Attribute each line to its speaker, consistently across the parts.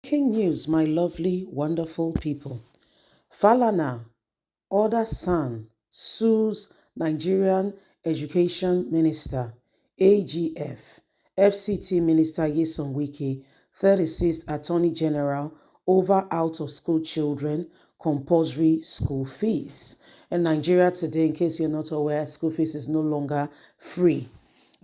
Speaker 1: Breaking news, my lovely, wonderful people. Falana, other son, sues Nigerian Education Minister, AGF, FCT Minister Yeson Wike, 36th Attorney General over out-of-school children, compulsory school fees. In Nigeria today, in case you're not aware, school fees is no longer free.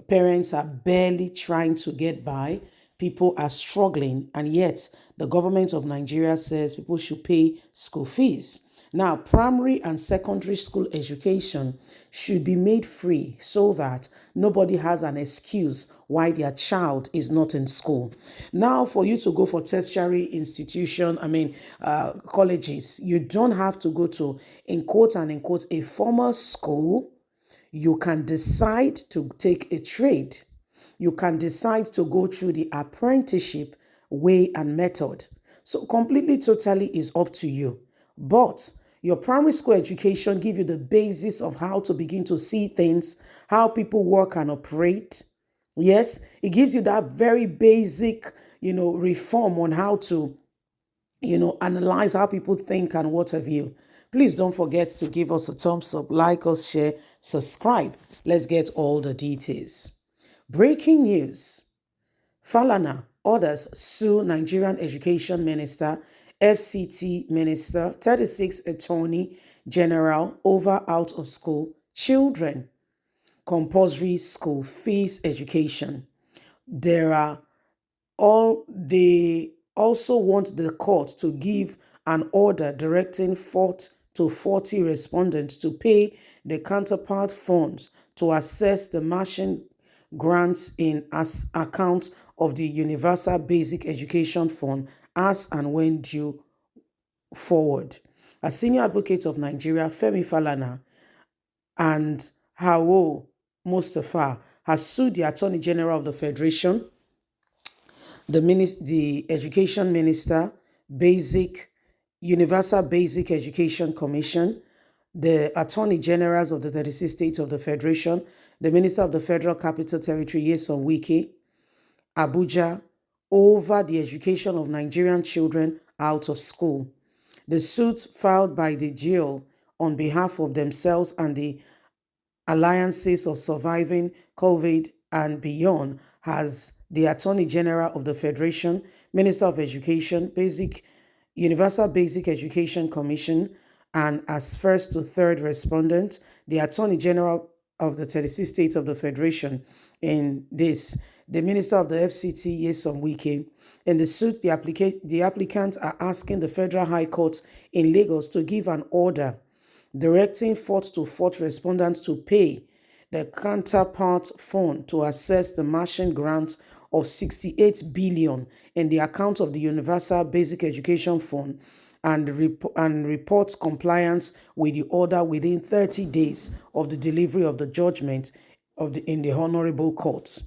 Speaker 1: Parents are barely trying to get by. People are struggling, and yet the government of Nigeria says people should pay school fees. Now, primary and secondary school education should be made free so that nobody has an excuse why their child is not in school. Now, for you to go for tertiary institution, colleges, you don't have to go to, in quote and in quote, a formal school. You can decide to take a trade. You can decide to go through the apprenticeship way and method. So completely, totally is up to you. But your primary school education gives you the basis of how to begin to see things, how people work and operate. Yes, it gives you that very basic, reform on how to analyze how people think and what have you. Please don't forget to give us a thumbs up, like us, share, subscribe. Let's get all the details. Breaking news. Falana orders sue Nigerian Education Minister, FCT Minister, 36th Attorney General over out-of-school children, compulsory school fees education. They also want the court to give an order directing 4 to 40 respondents to pay the counterpart funds to assess the matching grants in as account of the Universal Basic Education Fund as and when due forward. A senior advocate of Nigeria, Femi Falana, and Hawo Mustafa has sued the Attorney General of the Federation, the Education Minister, Universal Basic Education Commission, the Attorney Generals of the 36 states of the Federation, the Minister of the Federal Capital Territory, Yeson Wike, Abuja, over the education of Nigerian children out of school. The suit filed by the GIL on behalf of themselves and the Alliances of Surviving COVID and Beyond has the Attorney General of the Federation, Minister of Education, Universal Basic Education Commission, and as first to third respondent, the Attorney General of the 36 states of the Federation. In this, the Minister of the FCT, Yeson Wike. In the suit, the applicants are asking the Federal High Court in Lagos to give an order directing 4 to 40 respondents to pay the counterpart fund to assess the matching grant of 68 billion in the account of the Universal Basic Education Fund and reports compliance with the order within 30 days of the delivery of the judgment in the Honorable Court.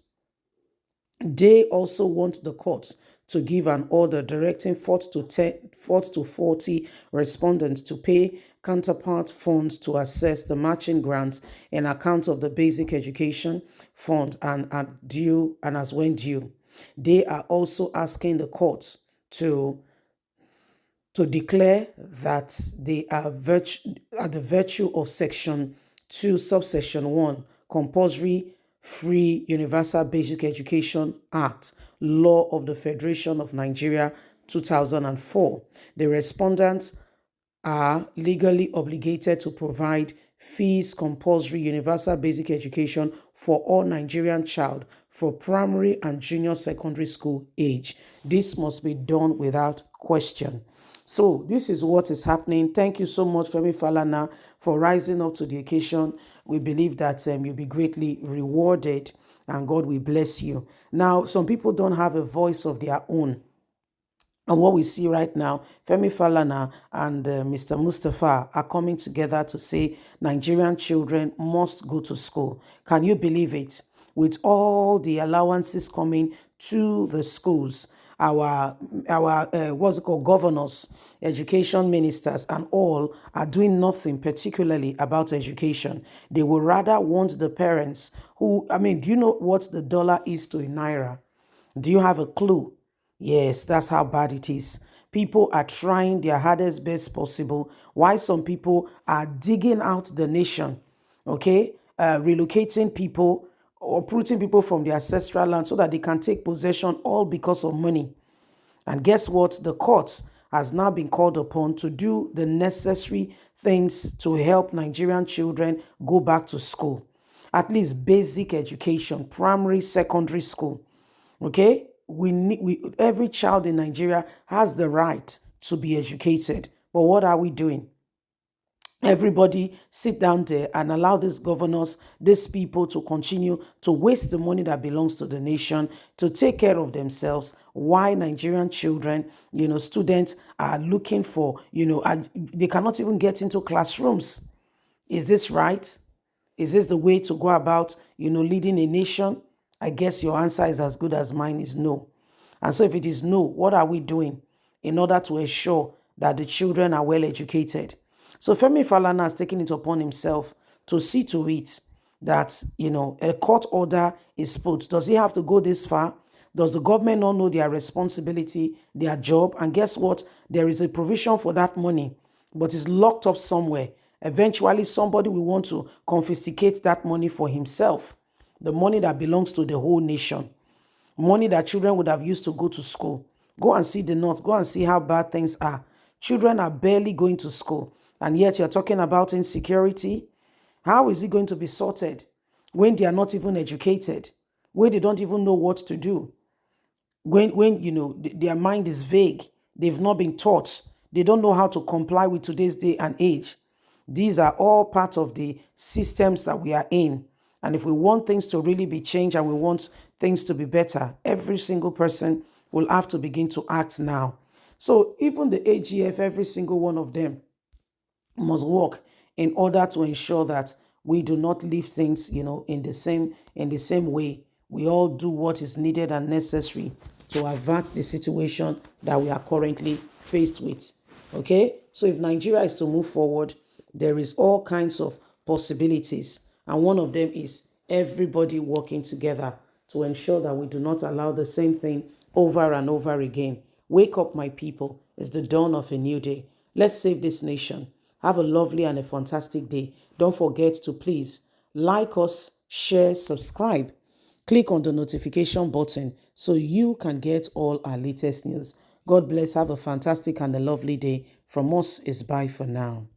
Speaker 1: They also want the court to give an order directing 4 to 40 respondents to pay counterpart funds to assess the matching grants in account of the Basic Education Fund and as when due. They are also asking the court to declare that they are the virtue of Section 2, Subsection 1, Compulsory Free Universal Basic Education Act, Law of the Federation of Nigeria, 2004. The respondents are legally obligated to provide fees compulsory universal basic education for all Nigerian child for primary and junior secondary school age. This must be done without question. So this is what is happening. Thank you so much, Femi Falana, for rising up to the occasion. We believe that you'll be greatly rewarded and God will bless you. Now, some people don't have a voice of their own. And what we see right now, Femi Falana and Mr. Mustafa are coming together to say Nigerian children must go to school. Can you believe it? With all the allowances coming to the schools, our governors, education ministers, and all are doing nothing particularly about education. They would rather want the parents do you know what the dollar is to a naira? Do you have a clue? Yes, that's how bad it is. People are trying their hardest best possible. Why some people are digging out the nation, okay? Relocating people or uprooting people from their ancestral land so that they can take possession, all because of money. And guess what? The court has now been called upon to do the necessary things to help Nigerian children go back to school. At least basic education, primary, secondary school. Okay? Every child in Nigeria has the right to be educated. But what are we doing? Everybody sit down there and allow these governors, these people to continue to waste the money that belongs to the nation, to take care of themselves. Why Nigerian children, students are looking for, they cannot even get into classrooms. Is this right? Is this the way to go about, leading a nation? I guess your answer is as good as mine is no. And so if it is no, what are we doing in order to ensure that the children are well educated? So Femi Falana has taken it upon himself to see to it that, a court order is put. Does he have to go this far? Does the government not know their responsibility, their job? And guess what? There is a provision for that money, but it's locked up somewhere. Eventually, somebody will want to confiscate that money for himself, the money that belongs to the whole nation, money that children would have used to go to school. Go and see the north. Go and see how bad things are. Children are barely going to school, and yet you're talking about insecurity. How is it going to be sorted when they are not even educated, when they don't even know what to do? When their mind is vague, they've not been taught, they don't know how to comply with today's day and age. These are all part of the systems that we are in. And if we want things to really be changed and we want things to be better, every single person will have to begin to act now. So even the AGF, every single one of them must work in order to ensure that we do not leave things, in the same way. We all do what is needed and necessary to avert the situation that we are currently faced with. Okay? So if Nigeria is to move forward, there is all kinds of possibilities. And one of them is everybody working together to ensure that we do not allow the same thing over and over again. Wake up, my people. It's the dawn of a new day. Let's save this nation. Have a lovely and a fantastic day. Don't forget to please like us, share, subscribe. Click on the notification button so you can get all our latest news. God bless. Have a fantastic and a lovely day. From us is bye for now.